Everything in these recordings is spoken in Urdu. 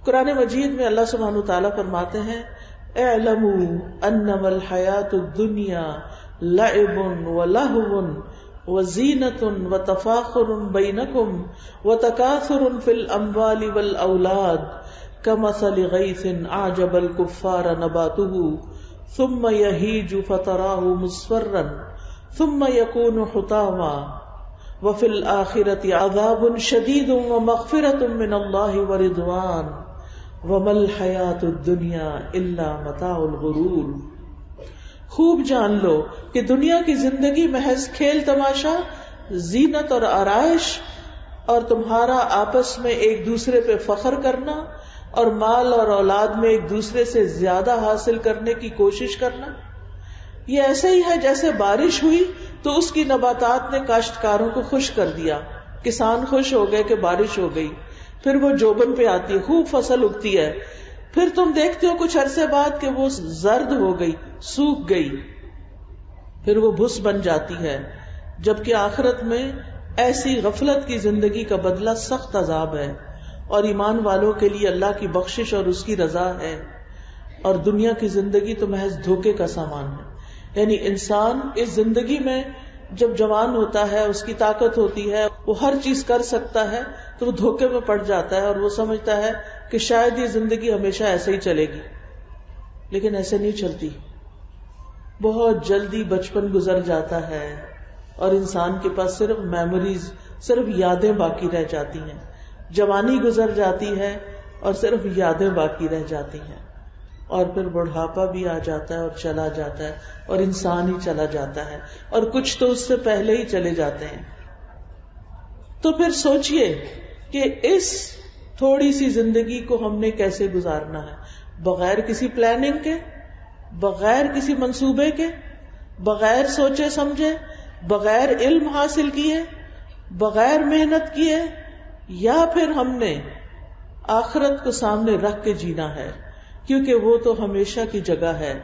قرآن مجید میں اللہ سبحانہ تعالیٰ فرماتے ہیں اعلموا انما الحیات الدنیا لعب ولہو وزینۃ وتفاخر بینکم وتکاثر فی الاموال والاولاد کمثل غیث اعجب الکفار نباتہ ثم یہیج فتراہ مصفرا ثم یکون حطاما وفی الآخرۃ عذاب شدید ومغفرۃ من اللہ ورضوان وما الحیاۃ الدنیا الا متاع الغرور. خوب جان لو کہ دنیا کی زندگی محض کھیل تماشا، زینت اور آرائش، اور تمہارا آپس میں ایک دوسرے پہ فخر کرنا اور مال اور اولاد میں ایک دوسرے سے زیادہ حاصل کرنے کی کوشش کرنا. یہ ایسے ہی ہے جیسے بارش ہوئی تو اس کی نباتات نے کاشتکاروں کو خوش کر دیا، کسان خوش ہو گئے کہ بارش ہو گئی، پھر وہ جوبن پہ آتی ہے، خوب فصل اگتی ہے، پھر تم دیکھتے ہو کچھ عرصے بعد کہ وہ زرد ہو گئی، سوکھ گئی، پھر وہ بھس بن جاتی ہے. جبکہ آخرت میں ایسی غفلت کی زندگی کا بدلہ سخت عذاب ہے، اور ایمان والوں کے لیے اللہ کی بخشش اور اس کی رضا ہے، اور دنیا کی زندگی تو محض دھوکے کا سامان ہے. یعنی انسان اس زندگی میں جب جوان ہوتا ہے، اس کی طاقت ہوتی ہے، وہ ہر چیز کر سکتا ہے، تو وہ دھوکے میں پڑ جاتا ہے اور وہ سمجھتا ہے کہ شاید یہ زندگی ہمیشہ ایسے ہی چلے گی، لیکن ایسے نہیں چلتی. بہت جلدی بچپن گزر جاتا ہے اور انسان کے پاس صرف میموریز، صرف یادیں باقی رہ جاتی ہیں. جوانی گزر جاتی ہے اور صرف یادیں باقی رہ جاتی ہیں، اور پھر بڑھاپا بھی آ جاتا ہے اور چلا جاتا ہے، اور انسان ہی چلا جاتا ہے، اور کچھ تو اس سے پہلے ہی چلے جاتے ہیں. تو پھر سوچئے کہ اس تھوڑی سی زندگی کو ہم نے کیسے گزارنا ہے، بغیر کسی پلاننگ کے، بغیر کسی منصوبے کے، بغیر سوچے سمجھے، بغیر علم حاصل کیے، بغیر محنت کیے، یا پھر ہم نے آخرت کو سامنے رکھ کے جینا ہے، کیونکہ وہ تو ہمیشہ کی جگہ ہے.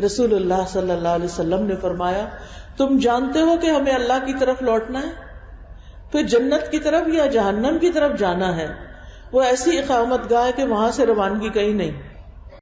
رسول اللہ صلی اللہ علیہ وسلم نے فرمایا تم جانتے ہو کہ ہمیں اللہ کی طرف لوٹنا ہے، پھر جنت کی طرف یا جہنم کی طرف جانا ہے. وہ ایسی اقامت گاہ ہے کہ وہاں سے روانگی کہیں نہیں.